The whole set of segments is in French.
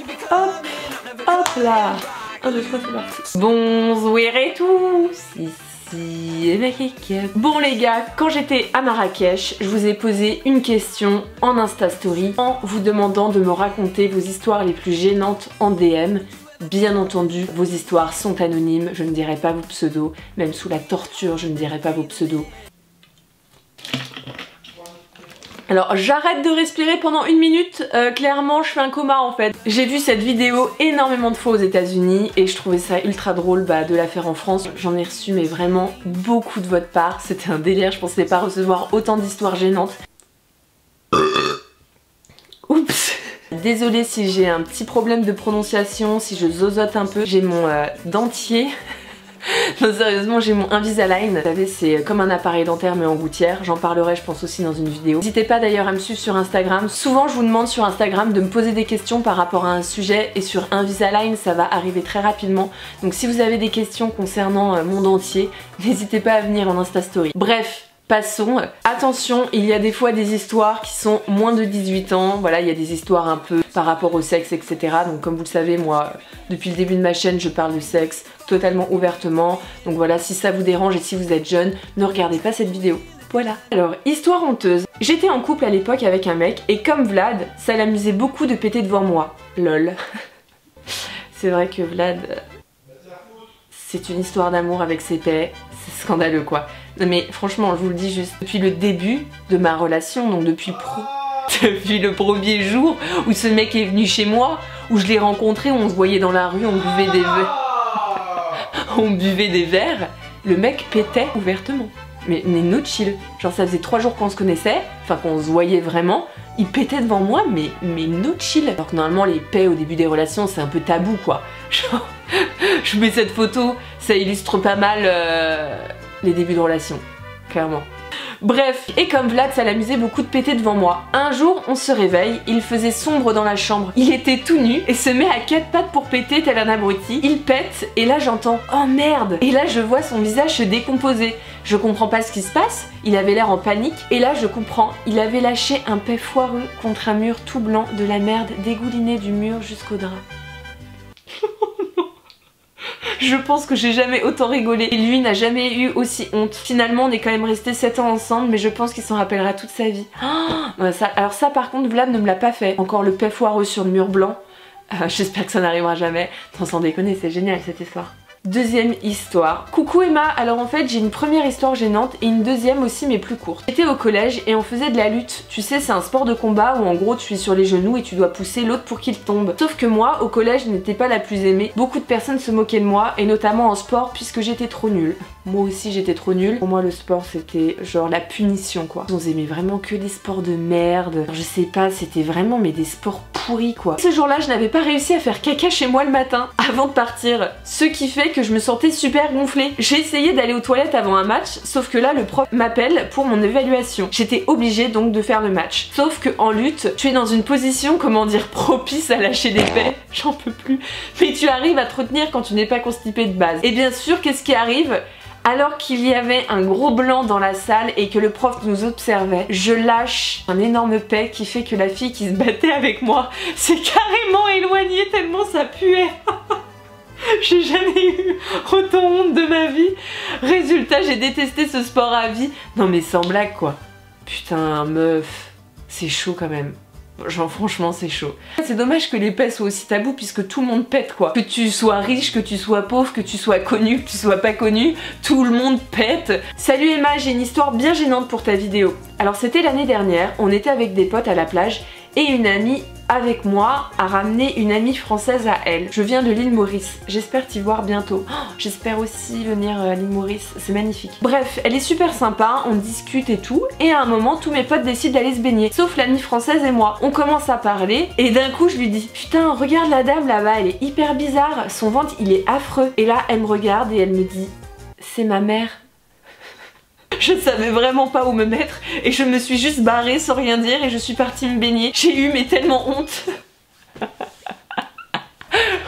Hop, hop là. 1, 2, 3, c'est parti. Bonjour et tous, ici Marrakech. Bon les gars, quand j'étais à Marrakech, je vous ai posé une question en Insta Story en vous demandant de me raconter vos histoires les plus gênantes en DM. Bien entendu, vos histoires sont anonymes, je ne dirai pas vos pseudos, même sous la torture, je ne dirai pas vos pseudos. Alors j'arrête de respirer pendant 1 minute, clairement je fais un coma en fait. J'ai vu cette vidéo énormément de fois aux États-Unis et je trouvais ça ultra drôle de la faire en France. J'en ai reçu mais vraiment beaucoup de votre part, c'était un délire, je pensais pas recevoir autant d'histoires gênantes. Oups. Désolée si j'ai un petit problème de prononciation, si je zozote un peu, j'ai mon dentier. Non sérieusement j'ai mon Invisalign, vous savez c'est comme un appareil dentaire mais en gouttière, j'en parlerai je pense aussi dans une vidéo. N'hésitez pas d'ailleurs à me suivre sur Instagram, souvent je vous demande sur Instagram de me poser des questions par rapport à un sujet et sur Invisalign ça va arriver très rapidement, donc si vous avez des questions concernant mon dentier, n'hésitez pas à venir en Insta Story. Bref, passons. Attention, il y a des fois des histoires qui sont moins de 18 ans, voilà, il y a des histoires un peu par rapport au sexe, etc. Donc comme vous le savez, moi, depuis le début de ma chaîne, je parle de sexe totalement ouvertement. Donc voilà, si ça vous dérange et si vous êtes jeune, ne regardez pas cette vidéo. Voilà. Alors, histoire honteuse. J'étais en couple à l'époque avec un mec et comme Vlad, ça l'amusait beaucoup de péter devant moi. Lol. C'est vrai que Vlad... c'est une histoire d'amour avec ses pets, c'est scandaleux quoi. Non mais franchement, je vous le dis juste, depuis le début de ma relation, donc depuis le premier jour où ce mec est venu chez moi, où je l'ai rencontré, où on se voyait dans la rue, on buvait des verres, le mec pétait ouvertement. Mais no chill, genre ça faisait 3 jours qu'on se connaissait, enfin qu'on se voyait vraiment, il pétait devant moi, mais no chill. Alors que normalement les pets au début des relations c'est un peu tabou quoi. Genre, je mets cette photo, ça illustre pas mal les débuts de relation, clairement. Bref, et comme Vlad ça l'amusait beaucoup de péter devant moi. Un jour on se réveille, il faisait sombre dans la chambre, il était tout nu et se met à 4 pattes pour péter tel un abruti. Il pète et là j'entends oh merde. Et là je vois son visage se décomposer. Je comprends pas ce qui se passe, il avait l'air en panique et là je comprends, il avait lâché un pet foireux contre un mur tout blanc, de la merde dégoulinée du mur jusqu'au drap. Je pense que j'ai jamais autant rigolé et lui n'a jamais eu aussi honte. Finalement on est quand même restés 7 ans ensemble mais je pense qu'il s'en rappellera toute sa vie. Oh, alors ça par contre Vlad ne me l'a pas fait. Encore le paix foireux sur le mur blanc. J'espère que ça n'arrivera jamais. Non sans déconner, c'est génial cette histoire. Deuxième histoire. Coucou Emma, alors en fait j'ai une première histoire gênante et une deuxième aussi mais plus courte. J'étais au collège et on faisait de la lutte. Tu sais c'est un sport de combat où en gros tu es sur les genoux et tu dois pousser l'autre pour qu'il tombe. Sauf que moi au collège je n'étais pas la plus aimée. Beaucoup de personnes se moquaient de moi et notamment en sport puisque j'étais trop nulle. Moi aussi j'étais trop nulle. Pour moi le sport c'était genre la punition quoi. On aimait vraiment que des sports de merde. Je sais pas, c'était vraiment mais des sports pourris quoi. Ce jour-là je n'avais pas réussi à faire caca chez moi le matin avant de partir. Ce qui fait que je me sentais super gonflée. J'ai essayé d'aller aux toilettes avant un match, sauf que là le prof m'appelle pour mon évaluation. J'étais obligée donc de faire le match. Sauf que en lutte, tu es dans une position, comment dire, propice à lâcher des pets. J'en peux plus. Mais tu arrives à te retenir quand tu n'es pas constipé de base. Et bien sûr, qu'est-ce qui arrive ? Alors qu'il y avait un gros blanc dans la salle et que le prof nous observait, je lâche un énorme pet qui fait que la fille qui se battait avec moi s'est carrément éloignée tellement ça puait. J'ai jamais eu autant honte de ma vie. Résultat, j'ai détesté ce sport à vie. Non mais sans blague quoi. Putain meuf, c'est chaud quand même. Genre franchement c'est chaud. C'est dommage que les pets soient aussi tabous puisque tout le monde pète quoi. Que tu sois riche, que tu sois pauvre, que tu sois connu, que tu sois pas connu, tout le monde pète. Salut Emma, j'ai une histoire bien gênante pour ta vidéo. Alors c'était l'année dernière, on était avec des potes à la plage et une amie avec moi a ramené une amie française à elle. Je viens de l'île Maurice, j'espère t'y voir bientôt. Oh, j'espère aussi venir à l'île Maurice, c'est magnifique. Bref, elle est super sympa, on discute et tout, et à un moment tous mes potes décident d'aller se baigner, sauf l'amie française et moi. On commence à parler, et d'un coup je lui dis putain regarde la dame là-bas, elle est hyper bizarre, son ventre il est affreux. Et là elle me regarde et elle me dit c'est ma mère. Je ne savais vraiment pas où me mettre et je me suis juste barrée sans rien dire et je suis partie me baigner. J'ai eu mais tellement honte.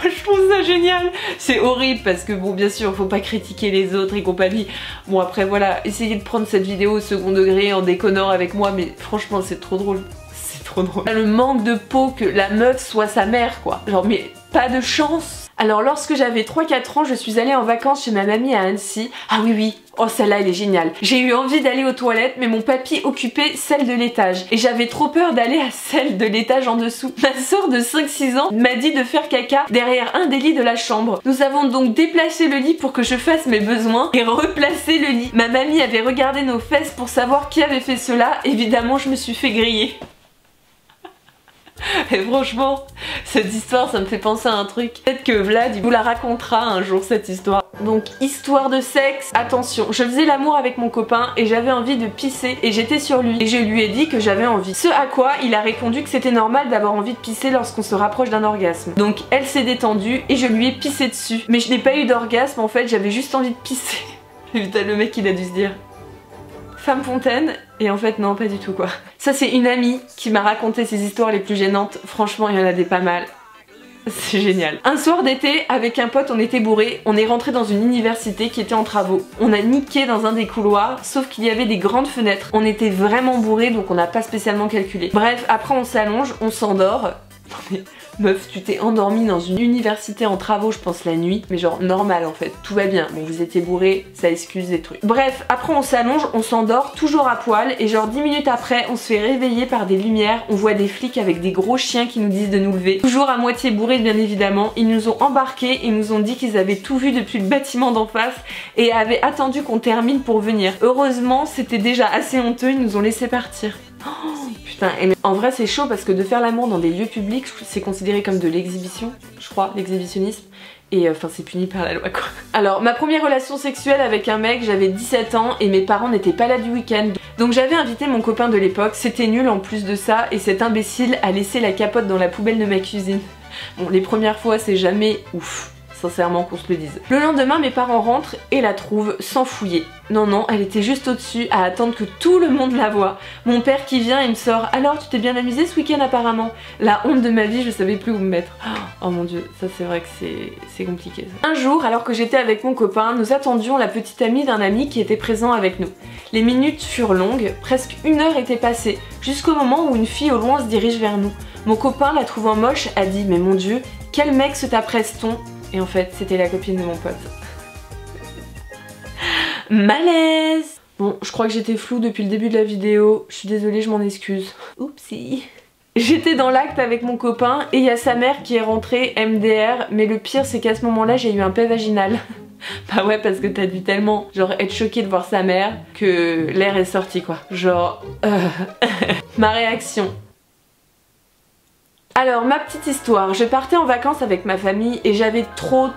Je trouve ça génial. C'est horrible parce que bon bien sûr faut pas critiquer les autres et compagnie. Bon après voilà, essayez de prendre cette vidéo au second degré en déconnant avec moi mais franchement c'est trop drôle. C'est trop drôle. Le manque de peau que la meuf soit sa mère quoi. Genre mais pas de chance. Alors lorsque j'avais 3-4 ans, je suis allée en vacances chez ma mamie à Annecy. Ah oui oui, oh celle-là elle est géniale. J'ai eu envie d'aller aux toilettes mais mon papy occupait celle de l'étage. Et j'avais trop peur d'aller à celle de l'étage en dessous. Ma soeur de 5-6 ans m'a dit de faire caca derrière un des lits de la chambre. Nous avons donc déplacé le lit pour que je fasse mes besoins et replacé le lit. Ma mamie avait regardé nos fesses pour savoir qui avait fait cela. Évidemment je me suis fait griller. Et franchement, cette histoire ça me fait penser à un truc. Peut-être que Vlad il vous la racontera un jour cette histoire. Donc histoire de sexe, attention, je faisais l'amour avec mon copain et j'avais envie de pisser et j'étais sur lui. Et je lui ai dit que j'avais envie. Ce à quoi il a répondu que c'était normal d'avoir envie de pisser lorsqu'on se rapproche d'un orgasme. Donc elle s'est détendue et je lui ai pissé dessus. Mais je n'ai pas eu d'orgasme en fait, j'avais juste envie de pisser. Putain le mec il a dû se dire... Femme fontaine, et en fait non pas du tout quoi. Ça c'est une amie qui m'a raconté ses histoires les plus gênantes, franchement il y en a des pas mal. C'est génial. Un soir d'été, avec un pote on était bourrés, on est rentré dans une université qui était en travaux. On a niqué dans un des couloirs, sauf qu'il y avait des grandes fenêtres. On était vraiment bourrés donc on n'a pas spécialement calculé. Bref, après on s'allonge, on s'endort. Meuf, tu t'es endormie dans une université en travaux, je pense la nuit, mais genre normal en fait, tout va bien. Bon, vous étiez bourrés, ça excuse des trucs. Bref, après on s'allonge, on s'endort, toujours à poil, et genre 10 minutes après, on se fait réveiller par des lumières, on voit des flics avec des gros chiens qui nous disent de nous lever. Toujours à moitié bourrés bien évidemment, ils nous ont embarqués et nous ont dit qu'ils avaient tout vu depuis le bâtiment d'en face et avaient attendu qu'on termine pour venir. Heureusement, c'était déjà assez honteux, ils nous ont laissé partir. Oh, putain, et en vrai c'est chaud parce que de faire l'amour dans des lieux publics c'est considéré comme de l'exhibition, je crois, l'exhibitionnisme. Et enfin c'est puni par la loi quoi. Alors ma première relation sexuelle avec un mec, j'avais 17 ans et mes parents n'étaient pas là du week-end. Donc j'avais invité mon copain de l'époque, c'était nul en plus de ça et cet imbécile a laissé la capote dans la poubelle de ma cuisine. Bon les premières fois c'est jamais ouf. Sincèrement qu'on se le dise. Le lendemain mes parents rentrent et la trouvent sans fouiller. Non non, elle était juste au-dessus à attendre que tout le monde la voie. Mon père qui vient et me sort « Alors tu t'es bien amusé ce week-end apparemment ?» La honte de ma vie, je savais plus où me mettre. Oh mon dieu, ça c'est vrai que c'est compliqué ça. Un jour, alors que j'étais avec mon copain, nous attendions la petite amie d'un ami qui était présent avec nous. Les minutes furent longues, presque 1 heure était passée, jusqu'au moment où une fille au loin se dirige vers nous. Mon copain, la trouvant moche, a dit « Mais mon dieu, quel mec se t'appresse-t-on ?» Et en fait, c'était la copine de mon pote. Malaise! Bon, je crois que j'étais floue depuis le début de la vidéo. Je suis désolée, je m'en excuse. Oupsie. J'étais dans l'acte avec mon copain et il y a sa mère qui est rentrée, MDR. Mais le pire, c'est qu'à ce moment-là, j'ai eu un paix vaginal. Bah ouais, parce que t'as dû tellement genre être choquée de voir sa mère que l'air est sorti quoi. Genre... Ma réaction. Alors ma petite histoire, je partais en vacances avec ma famille et j'avais trop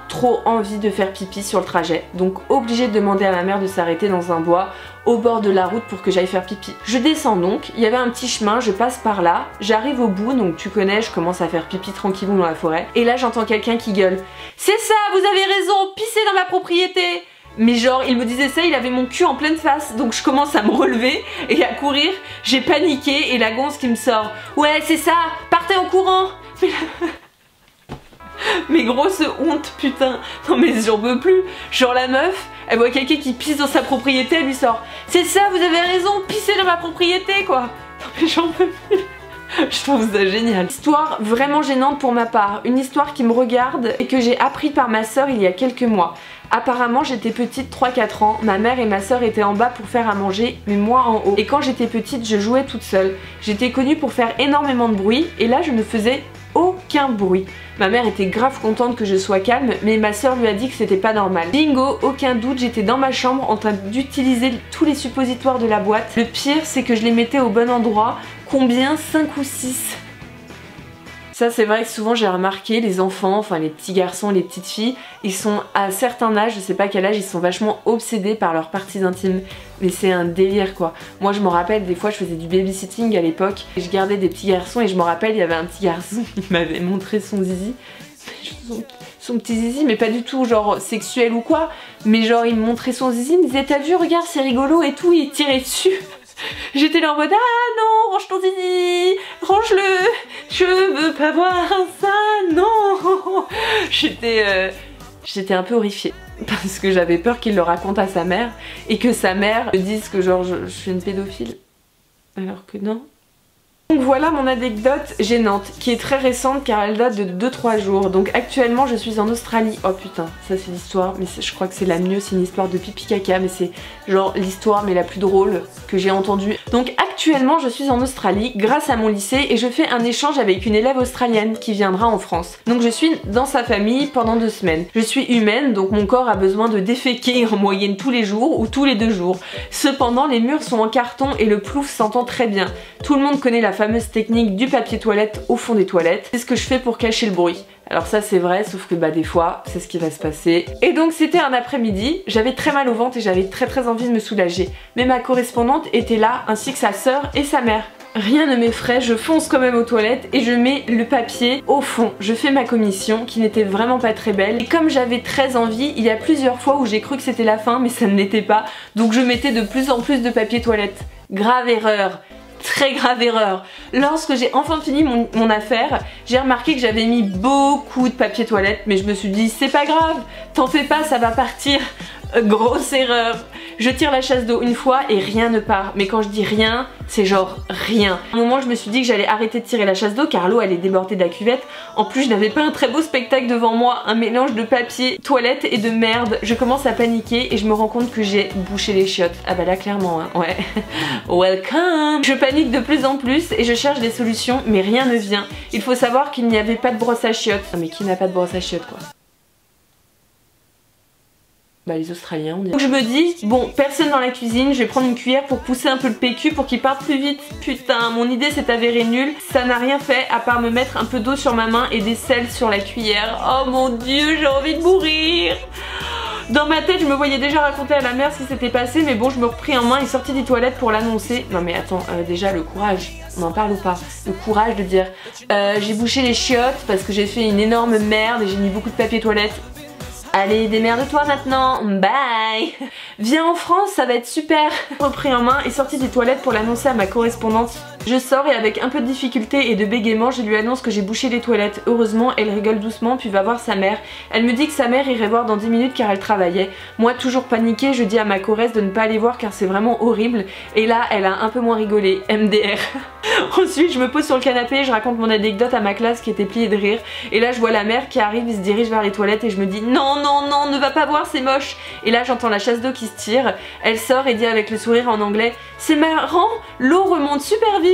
envie de faire pipi sur le trajet. Donc obligée de demander à ma mère de s'arrêter dans un bois au bord de la route pour que j'aille faire pipi. Je descends donc, il y avait un petit chemin, je passe par là, j'arrive au bout, donc tu connais, je commence à faire pipi tranquillou dans la forêt. Et là j'entends quelqu'un qui gueule « C'est ça, vous avez raison, pissez dans ma propriété !» Mais genre il me disait ça, il avait mon cul en pleine face. Donc je commence à me relever et à courir. J'ai paniqué et la gonze qui me sort « Ouais c'est ça, partez en courant !» Mais grosse honte putain. Non mais j'en peux plus. Genre la meuf, elle voit quelqu'un qui pisse dans sa propriété, elle lui sort « C'est ça, vous avez raison, pissez dans ma propriété quoi !» Non mais j'en peux plus. Je trouve ça génial. Histoire vraiment gênante pour ma part. Une histoire qui me regarde et que j'ai appris par ma soeur il y a quelques mois. Apparemment j'étais petite 3-4 ans, ma mère et ma soeur étaient en bas pour faire à manger, mais moi en haut. Et quand j'étais petite je jouais toute seule. J'étais connue pour faire énormément de bruit et là je ne faisais aucun bruit. Ma mère était grave contente que je sois calme, mais ma soeur lui a dit que c'était pas normal. Bingo, aucun doute, j'étais dans ma chambre en train d'utiliser tous les suppositoires de la boîte. Le pire c'est que je les mettais au bon endroit. Combien? 5 ou 6? Ça c'est vrai que souvent j'ai remarqué les enfants, enfin les petits garçons, les petites filles, ils sont à un certain âge, je sais pas quel âge, ils sont vachement obsédés par leurs parties intimes. Mais c'est un délire quoi. Moi je me rappelle des fois je faisais du babysitting à l'époque et je gardais des petits garçons et je me rappelle il y avait un petit garçon qui m'avait montré son zizi. Son petit zizi, mais pas du tout genre sexuel ou quoi, mais genre il me montrait son zizi, il me disait t'as vu regarde c'est rigolo et tout, il tirait dessus. J'étais là en mode ah non range ton zizi, range-le, je veux pas voir ça, non. J'étais un peu horrifiée parce que j'avais peur qu'il le raconte à sa mère et que sa mère me dise que genre je suis une pédophile alors que non. Donc voilà mon anecdote gênante qui est très récente car elle date de 2-3 jours. Donc actuellement je suis en Australie. Oh putain, ça c'est l'histoire, mais je crois que c'est la mieux, c'est une histoire de pipi caca, mais c'est genre l'histoire mais la plus drôle que j'ai entendue. Donc actuellement je suis en Australie grâce à mon lycée et je fais un échange avec une élève australienne qui viendra en France. Donc je suis dans sa famille pendant 2 semaines. Je suis humaine donc mon corps a besoin de déféquer en moyenne tous les jours ou tous les 2 jours. Cependant les murs sont en carton et le plouf s'entend très bien. Tout le monde connaît la fameuse technique du papier toilette au fond des toilettes. C'est ce que je fais pour cacher le bruit. Alors ça c'est vrai, sauf que bah des fois c'est ce qui va se passer. Et donc c'était un après-midi, j'avais très mal au ventre et j'avais très envie de me soulager. Mais ma correspondante était là, ainsi que sa sœur et sa mère. Rien ne m'effraie, je fonce quand même aux toilettes et je mets le papier au fond. Je fais ma commission qui n'était vraiment pas très belle. Et comme j'avais très envie, il y a plusieurs fois où j'ai cru que c'était la fin mais ça ne l'était pas. Donc je mettais de plus en plus de papier toilette. Grave erreur. Très grave erreur. Lorsque j'ai enfin fini mon affaire, j'ai remarqué que j'avais mis beaucoup de papier toilette, mais je me suis dit c'est pas grave, t'en fais pas, ça va partir. Grosse erreur. Je tire la chasse d'eau une fois et rien ne part. Mais quand je dis rien, c'est genre rien. À un moment je me suis dit que j'allais arrêter de tirer la chasse d'eau car l'eau allait déborder de la cuvette. En plus je n'avais pas un très beau spectacle devant moi, un mélange de papier toilette et de merde. Je commence à paniquer et je me rends compte que j'ai bouché les chiottes. Ah bah là clairement hein, ouais. Welcome. Je panique de plus en plus et je cherche des solutions mais rien ne vient. Il faut savoir qu'il n'y avait pas de brosse à chiottes. Non mais qui n'a pas de brosse à chiottes quoi? Bah les Australiens on dirait. Donc je me dis, bon personne dans la cuisine, je vais prendre une cuillère pour pousser un peu le PQ pour qu'il parte plus vite. Putain, mon idée s'est avérée nulle, ça n'a rien fait à part me mettre un peu d'eau sur ma main et des sels sur la cuillère. Oh mon dieu, j'ai envie de mourir. Dans ma tête je me voyais déjà raconter à la mère ce qui s'était passé, mais bon je me repris en main et sortis des toilettes pour l'annoncer. Non mais attends, déjà le courage, on en parle ou pas? Le courage de dire j'ai bouché les chiottes parce que j'ai fait une énorme merde et j'ai mis beaucoup de papier toilette. Allez, démerde-toi maintenant, bye. Viens en France, ça va être super. Repris en main et sorti des toilettes pour l'annoncer à ma correspondante. Je sors et avec un peu de difficulté et de bégaiement, je lui annonce que j'ai bouché les toilettes. Heureusement, elle rigole doucement puis va voir sa mère. Elle me dit que sa mère irait voir dans 10 minutes car elle travaillait. Moi, toujours paniquée, je dis à ma corresse de ne pas aller voir car c'est vraiment horrible. Et là, elle a un peu moins rigolé, MDR. Ensuite, je me pose sur le canapé, je raconte mon anecdote à ma classe qui était pliée de rire. Et là, je vois la mère qui arrive et se dirige vers les toilettes et je me dis non, non, non, ne va pas voir, c'est moche. Et là, j'entends la chasse d'eau qui se tire. Elle sort et dit avec le sourire en anglais, c'est marrant, l'eau remonte super vite.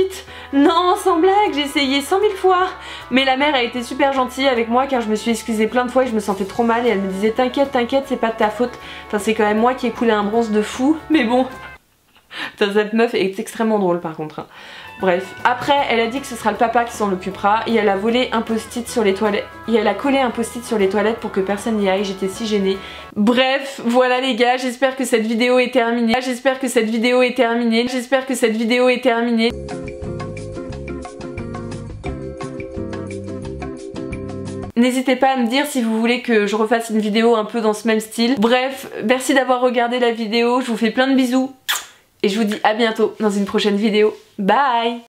Non, sans blague, j'ai essayé 100 000 fois. Mais la mère a été super gentille avec moi car je me suis excusée plein de fois et je me sentais trop mal et elle me disait t'inquiète, t'inquiète, c'est pas de ta faute. Enfin, c'est quand même moi qui ai coulé un bronze de fou, mais bon. Putain, cette meuf est extrêmement drôle par contre. Bref, après elle a dit que ce sera le papa qui s'en occupera et elle a volé un post-it sur les toilettes. Et elle a collé un post-it sur les toilettes pour que personne n'y aille, j'étais si gênée. Bref, voilà les gars, j'espère que cette vidéo est terminée. J'espère que cette vidéo est terminée. J'espère que cette vidéo est terminée. N'hésitez pas à me dire si vous voulez que je refasse une vidéo un peu dans ce même style. Bref, merci d'avoir regardé la vidéo, je vous fais plein de bisous. Et je vous dis à bientôt dans une prochaine vidéo. Bye!